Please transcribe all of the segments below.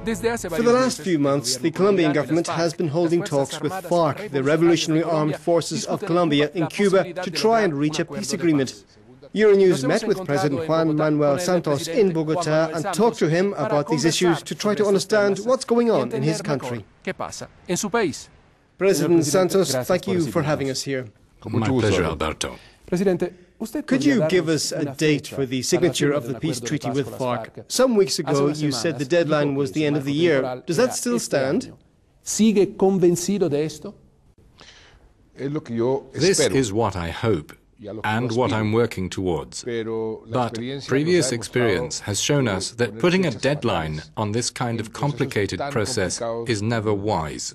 For the last few months, the Colombian government has been holding talks with FARC, the Revolutionary Armed Forces of Colombia, in Cuba to try and reach a peace agreement. Euronews met with President Juan Manuel Santos in Bogotá and talked to him about these issues to try to understand what's going on in his country. President Santos, thank you for having us here. My pleasure, Alberto. Could you give us a date for the signature of the peace treaty with FARC? Some weeks ago you said the deadline was the end of the year. Does that still stand? This is what I hope and what I'm working towards. But previous experience has shown us that putting a deadline on this kind of complicated process is never wise.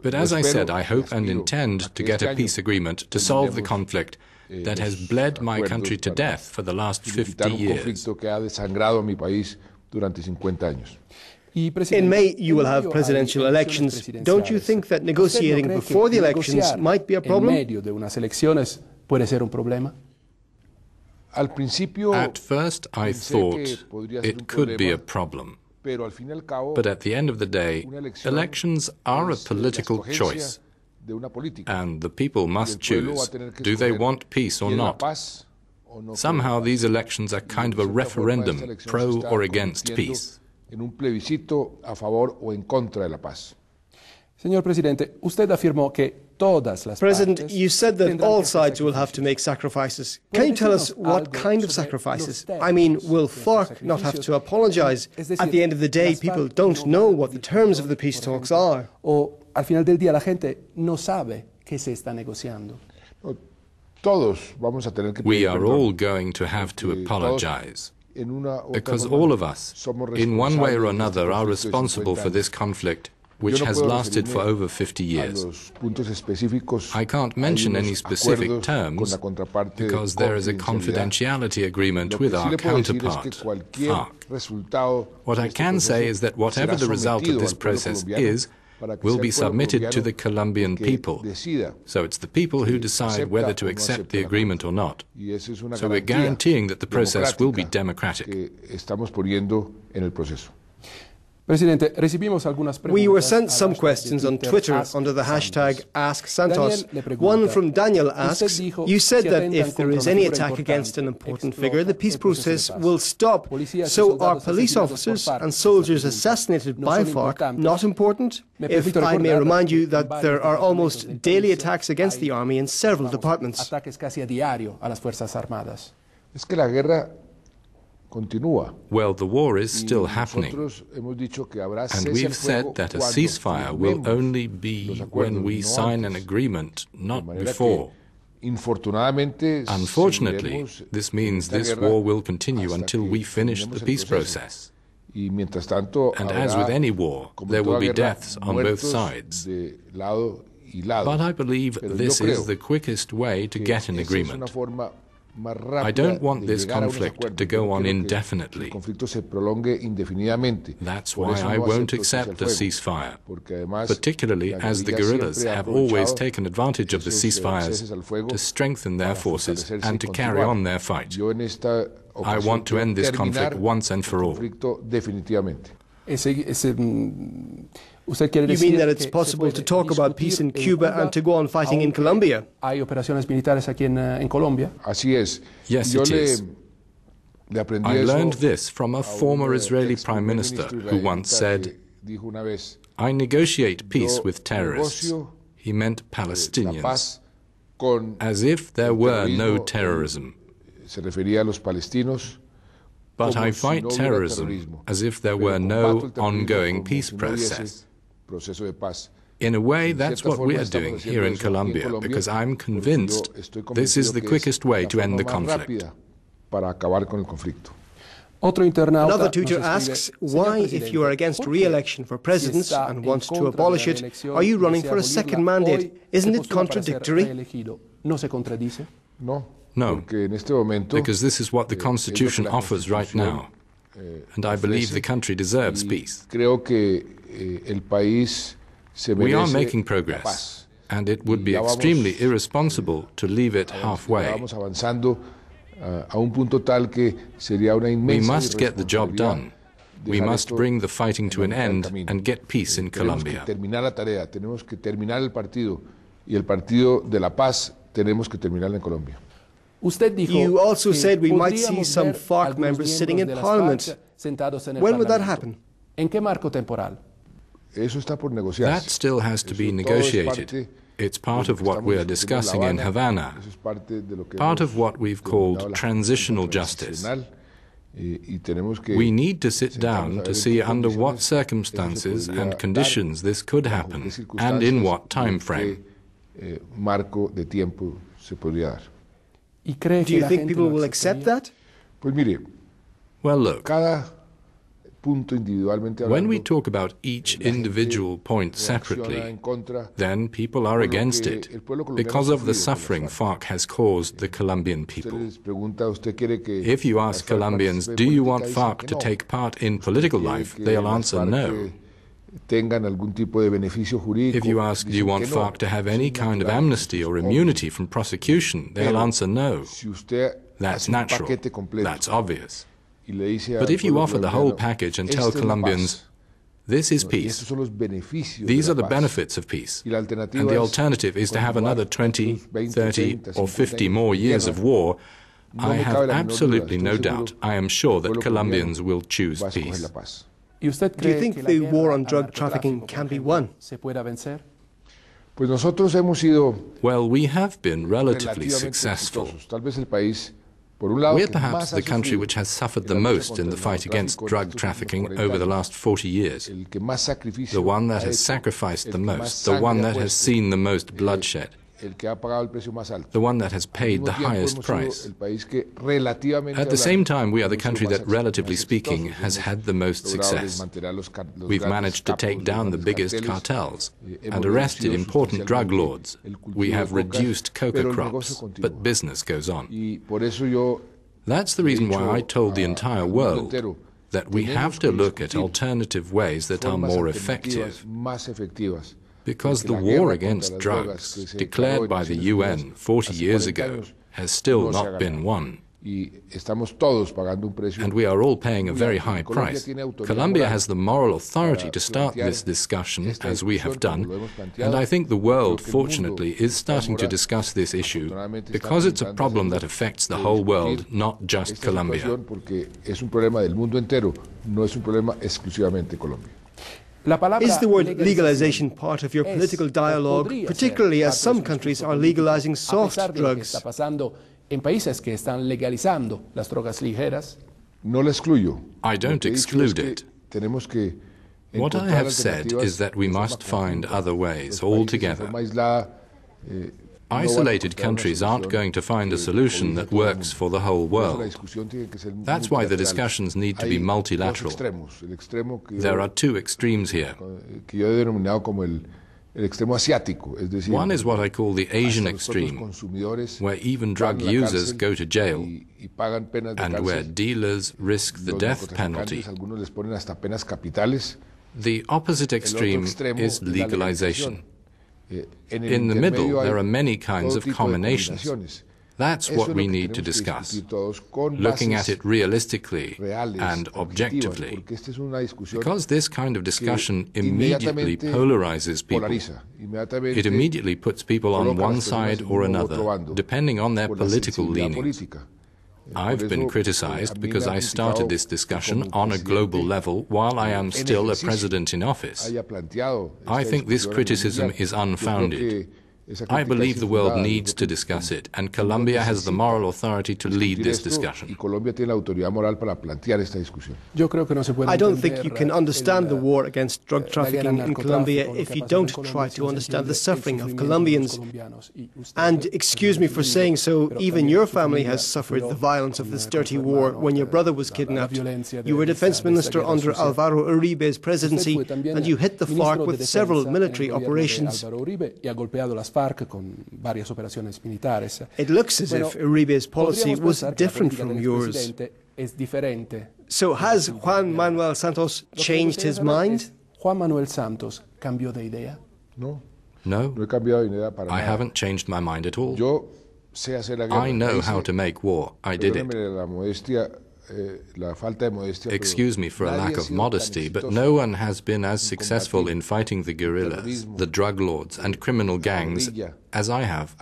But as I said, I hope and intend to get a peace agreement to solve the conflict that has bled my country to death for the last 50 years. In May, you will have presidential elections. Don't you think that negotiating before the elections might be a problem? At first, I thought it could be a problem. But at the end of the day, elections are a political choice, and the people must choose, do they want peace or not? Somehow these elections are kind of a referendum, pro or against peace. President, you said that all sides will have to make sacrifices. Can you tell us what kind of sacrifices? I mean, will FARC not have to apologize? At the end of the day, people don't know what the terms of the peace talks are. We are all going to have to apologize, because all of us, in one way or another, are responsible for this conflict, which has lasted for over 50 years. I can't mention any specific terms because there is a confidentiality agreement with our counterpart, FARC. What I can say is that whatever the result of this process is, will be submitted to the Colombian people. So it's the people who decide whether to accept the agreement or not. So we're guaranteeing that the process will be democratic. We were sent some questions on Twitter under the hashtag #AskSantos. One from Daniel asks, you said that if there is any attack against an important figure, the peace process will stop. So are police officers and soldiers assassinated by FARC not important? If I may remind you that there are almost daily attacks against the army in several departments. Well, the war is still happening, and we've said that a ceasefire will only be when we sign an agreement, not before. Unfortunately, this means this war will continue until we finish the peace process. And as with any war, there will be deaths on both sides. But I believe this is the quickest way to get an agreement. I don't want this conflict to go on indefinitely. That's why I won't accept a ceasefire, particularly as the guerrillas have always taken advantage of the ceasefires to strengthen their forces and to carry on their fight. I want to end this conflict once and for all. You mean that it's possible to talk about peace in Cuba and to go on fighting in Colombia? Yes, it is. I learned this from a former Israeli prime minister who once said, I negotiate peace with terrorists. He meant Palestinians, as if there were no terrorism. But I fight terrorism as if there were no ongoing peace process. In a way, that's what we are doing here in Colombia, because I'm convinced this is the quickest way to end the conflict. Another tutor asks, why, if you are against re-election for president and want to abolish it, are you running for a second mandate? Isn't it contradictory? No, because this is what the Constitution offers right now, and I believe the country deserves peace. We are making progress, and it would be extremely irresponsible to leave it halfway. We must get the job done. We must bring the fighting to an end and get peace in Colombia. You also said we might see some FARC members sitting in Parliament. When would that happen? That still has to be negotiated. It's part of what we are discussing in Havana, part of what we've called transitional justice. We need to sit down to see under what circumstances and conditions this could happen, and in what time frame. Do you think people will accept that? Well, look, when we talk about each individual point separately, then people are against it because of the suffering FARC has caused the Colombian people. If you ask Colombians, do you want FARC to take part in political life, they'll answer no. If you ask, do you want FARC to have any kind of amnesty or immunity from prosecution, they'll answer no. That's natural. That's obvious. But if you offer the whole package and tell Colombians, this is peace, these are the benefits of peace, and the alternative is to have another 20, 30 or 50 more years of war, I have absolutely no doubt, I am sure that Colombians will choose peace. Do you think the war on drug trafficking can be won? Well, we have been relatively successful. We're perhaps the country which has suffered the most in the fight against drug trafficking over the last 40 years. The one that has sacrificed the most, the one that has seen the most bloodshed, the one that has paid the highest price. At the same time, we are the country that, relatively speaking, has had the most success. We've managed to take down the biggest cartels and arrested important drug lords. We have reduced coca crops, but business goes on. That's the reason why I told the entire world that we have to look at alternative ways that are more effective. Because the war against drugs, declared by the UN 40 years ago, has still not been won. And we are all paying a very high price. Colombia has the moral authority to start this discussion, as we have done, and I think the world, fortunately, is starting to discuss this issue because it's a problem that affects the whole world, not just Colombia. Is the word legalization part of your political dialogue, particularly as some countries are legalizing soft drugs? I don't exclude it. What I have said is that we must find other ways altogether. Isolated countries aren't going to find a solution that works for the whole world. That's why the discussions need to be multilateral. There are two extremes here. One is what I call the Asian extreme, where even drug users go to jail and where dealers risk the death penalty. The opposite extreme is legalization. In the middle, there are many kinds of combinations. That's what we need to discuss, looking at it realistically and objectively, because this kind of discussion immediately polarizes people. It immediately puts people on one side or another, depending on their political leanings. I've been criticized because I started this discussion on a global level while I am still a president in office. I think this criticism is unfounded. I believe the world needs to discuss it, and Colombia has the moral authority to lead this discussion. I don't think you can understand the war against drug trafficking in Colombia if you don't try to understand the suffering of Colombians. And excuse me for saying so, even your family has suffered the violence of this dirty war when your brother was kidnapped. You were defense minister under Alvaro Uribe's presidency, and you hit the FARC with several military operations. It looks as if Uribe's policy was different from yours. So has Juan Manuel Santos changed his mind? Juan Manuel Santos cambió de idea? No, I haven't changed my mind at all. I know how to make war. I did it. Excuse me for a lack of modesty, but no one has been as successful in fighting the guerrillas, the drug lords and criminal gangs as I have.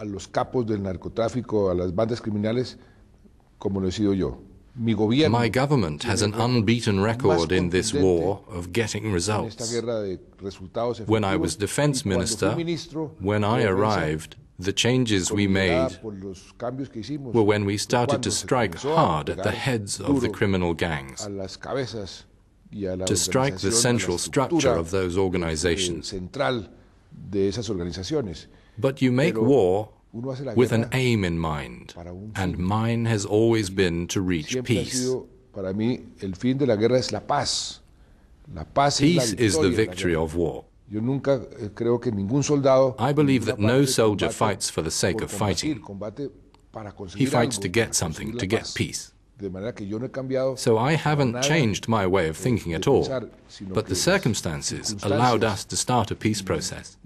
My government has an unbeaten record in this war of getting results. When I was defense minister, when I arrived, the changes we made were when we started to strike hard at the heads of the criminal gangs, to strike the central structure of those organizations. But you make war with an aim in mind, and mine has always been to reach peace. Peace is the victory of war. I believe that no soldier fights for the sake of fighting. He fights to get something, to get peace. So I haven't changed my way of thinking at all, but the circumstances allowed us to start a peace process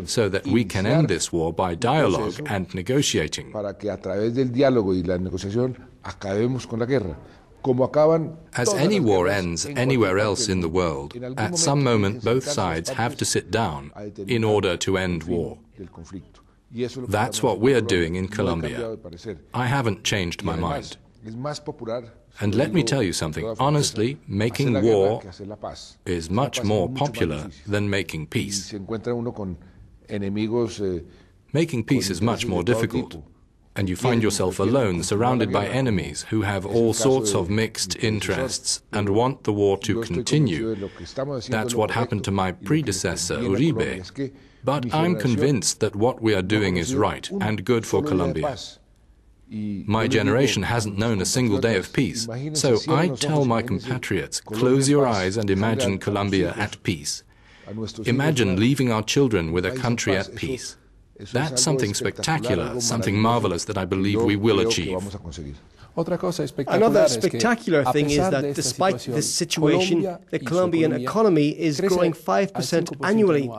so that we can end this war by dialogue and negotiating. As any war ends anywhere else in the world, at some moment both sides have to sit down in order to end war. That's what we're doing in Colombia. I haven't changed my mind. And let me tell you something, honestly, making war is much more popular than making peace. Making peace is much more difficult, and you find yourself alone, surrounded by enemies who have all sorts of mixed interests and want the war to continue. That's what happened to my predecessor, Uribe. But I'm convinced that what we are doing is right and good for Colombia. My generation hasn't known a single day of peace, so I tell my compatriots, close your eyes and imagine Colombia at peace. Imagine leaving our children with a country at peace. That's something spectacular, something marvelous that I believe we will achieve. Another spectacular thing is that despite this situation, the Colombian economy is growing 5% annually.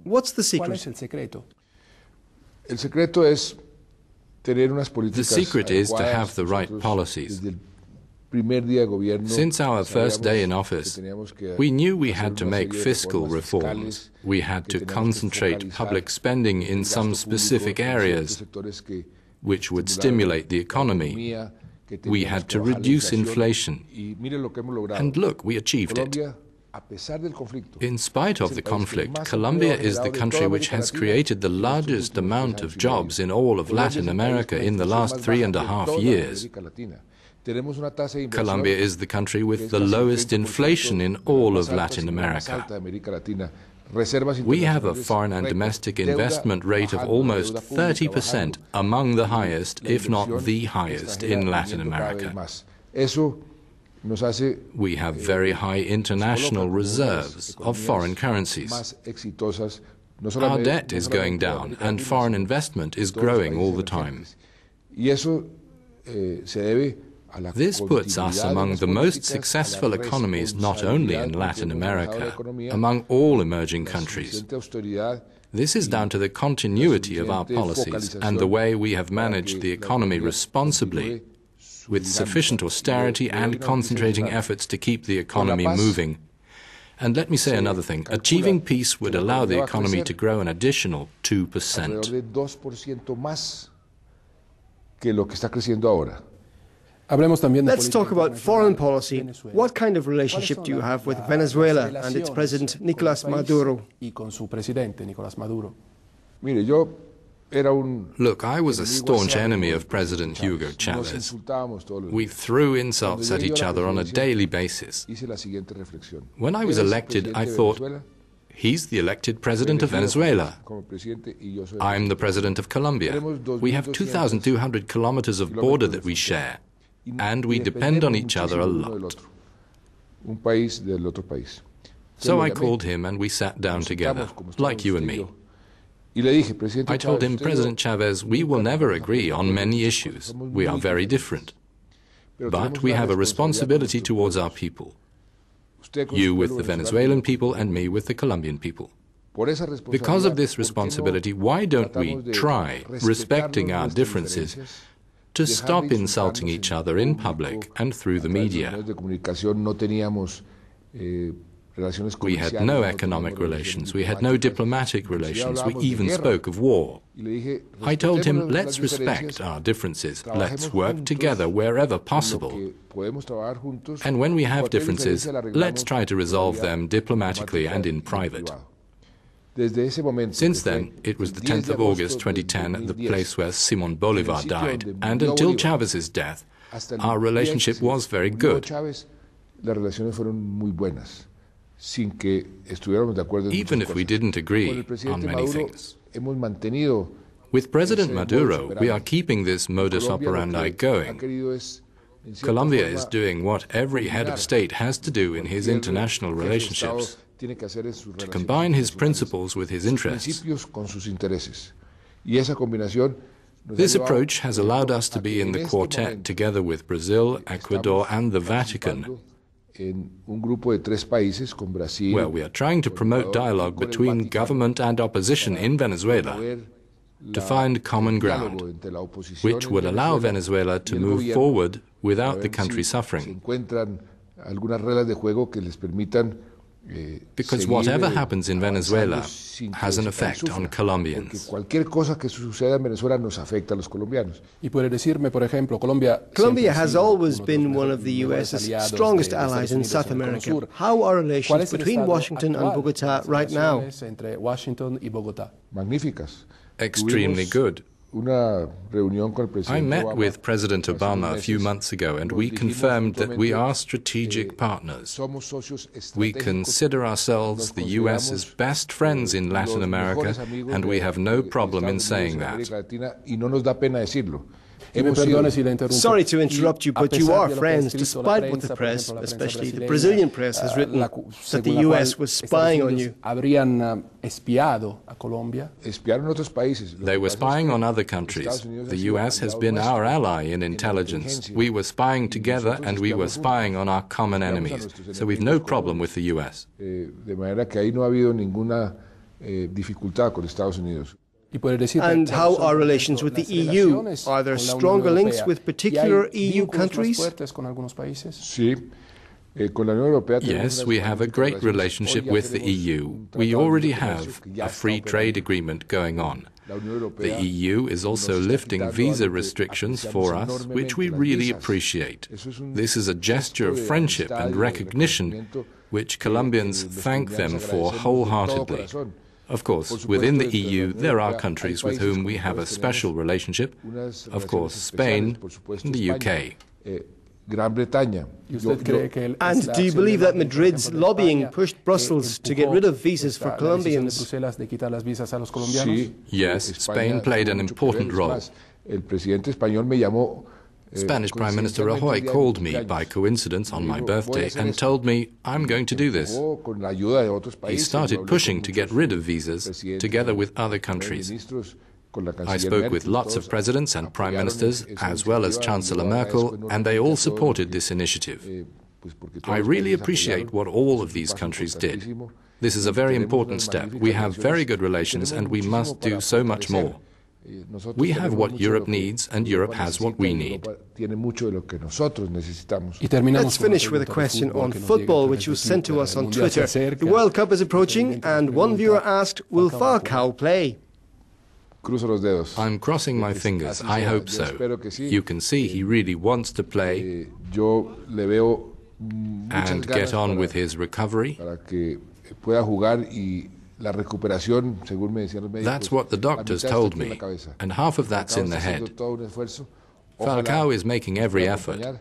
What's the secret? The secret is to have the right policies. Since our first day in office, we knew we had to make fiscal reforms. We had to concentrate public spending in some specific areas which would stimulate the economy. We had to reduce inflation. And look, we achieved it. In spite of the conflict, Colombia is the country which has created the largest amount of jobs in all of Latin America in the last 3.5 years. Colombia is the country with the lowest inflation in all of Latin America. We have a foreign and domestic investment rate of almost 30%, among the highest, if not the highest, in Latin America. We have very high international reserves of foreign currencies. Our debt is going down, and foreign investment is growing all the time. This puts us among the most successful economies not only in Latin America, among all emerging countries. This is down to the continuity of our policies and the way we have managed the economy responsibly, with sufficient austerity and concentrating efforts to keep the economy moving. And let me say another thing. Achieving peace would allow the economy to grow an additional 2%. Let's talk about foreign policy. What kind of relationship do you have with Venezuela and its President Nicolás Maduro? Look, I was a staunch enemy of President Hugo Chavez. We threw insults at each other on a daily basis. When I was elected, I thought, he's the elected president of Venezuela. I'm the president of Colombia. We have 2,200 kilometers of border that we share, and we depend on each other a lot. So I called him and we sat down together, like you and me. I told him, President Chavez, we will never agree on many issues. We are very different. But we have a responsibility towards our people. You with the Venezuelan people and me with the Colombian people. Because of this responsibility, why don't we try, respecting our differences, to stop insulting each other in public and through the media? We had no economic relations, we had no diplomatic relations, we even spoke of war. I told him, let's respect our differences, let's work together wherever possible. And when we have differences, let's try to resolve them diplomatically and in private. Since then, it was the 10th of August 2010, the place where Simón Bolívar died, and until Chávez's death, our relationship was very good. Even if we didn't agree on many things. With President Maduro, we are keeping this modus operandi going. Colombia is doing what every head of state has to do in his international relationships, to combine his principles with his interests. This approach has allowed us to be in the quartet together with Brazil, Ecuador and the Vatican, where we are trying to promote dialogue between government and opposition in Venezuela to find common ground, which would allow Venezuela to move forward without the country suffering. Because whatever happens in Venezuela has an effect on Colombians. Colombia has always been one of the US's strongest allies in South America. How are relations between Washington and Bogotá right now? Extremely good. I met with President Obama a few months ago and we confirmed that we are strategic partners. We consider ourselves the US's best friends in Latin America and we have no problem in saying that. Sorry to interrupt you, but you are friends, despite what the press, especially the Brazilian press, has written, that the U.S. was spying on you. They were spying on other countries. The U.S. has been our ally in intelligence. We were spying together and we were spying on our common enemies. So we've no problem with the U.S. And how are relations with the EU? Are there stronger links with particular EU countries? Yes, we have a great relationship with the EU. We already have a free trade agreement going on. The EU is also lifting visa restrictions for us, which we really appreciate. This is a gesture of friendship and recognition, which Colombians thank them for wholeheartedly. Of course, within the EU, there are countries with whom we have a special relationship. Of course, Spain and the UK. And do you believe that Madrid's lobbying pushed Brussels to get rid of visas for Colombians? Yes, Spain played an important role. Spanish Prime Minister Rajoy called me by coincidence on my birthday and told me, I'm going to do this. He started pushing to get rid of visas together with other countries. I spoke with lots of presidents and prime ministers, as well as Chancellor Merkel, and they all supported this initiative. I really appreciate what all of these countries did. This is a very important step. We have very good relations and we must do so much more. We have what Europe needs, and Europe has what we need. Let's finish with a question on football, which was sent to us on Twitter. The World Cup is approaching, and one viewer asked, will FARC play? I'm crossing my fingers. I hope so. You can see he really wants to play and get on with his recovery. That's what the doctors told me, and half of that's in the head. Falcao is making every effort.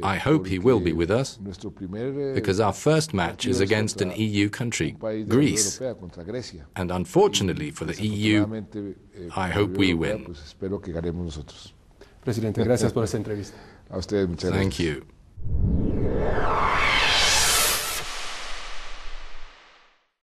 I hope he will be with us, because our first match is against an EU country, Greece. And unfortunately for the EU, I hope we win. Presidente, gracias por esta entrevista. Thank you.